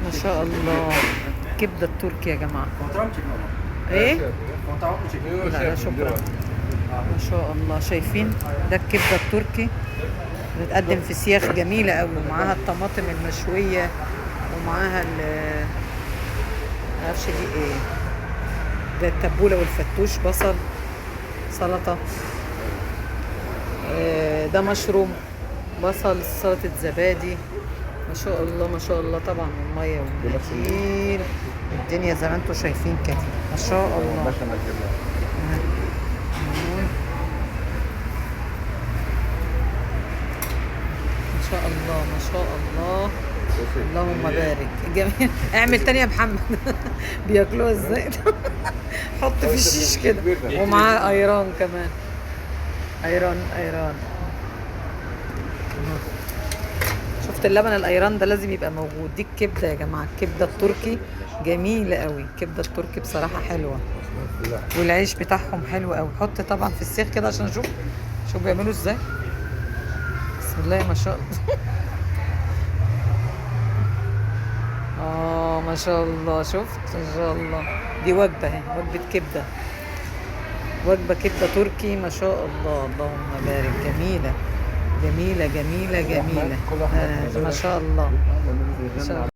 ما شاء الله، كبده التركي يا جماعه. ايه؟ لا لا شكرا. ما شاء الله، شايفين ده الكبده التركي بتقدم في سياخ جميله قوي، ومعاها الطماطم المشويه، ومعاها معرفش دي ايه، ده التبوله والفتوش، بصل، سلطه، ده مشروم، بصل، سلطه زبادي. ما شاء الله ما شاء الله، طبعا الميه والنجيل، الدنيا زي ما انتم شايفين كده. ما شاء الله. ما شاء الله ما شاء الله، اللهم بارك. جميل. اعمل تاني يا محمد. بياكلوها ازاي؟ حط في الشيش كده، ومعاه ايران كمان، ايران ايران. شفت اللبن الايران ده لازم يبقى موجود. دي الكبده يا جماعه، الكبده التركي جميله قوي، الكبده التركي بصراحه حلوه، والعيش بتاعهم حلو قوي. حط طبعا في السيخ كده عشان اشوف شوف بيعملوا ازاي. بسم الله ما شاء الله. ما شاء الله، شفت ما شاء الله. دي وجبه اهي، وجبه كبده، وجبه كبده تركي. ما شاء الله، اللهم بارك. جميله جميله جميله جميله. ما شاء الله ما شاء الله.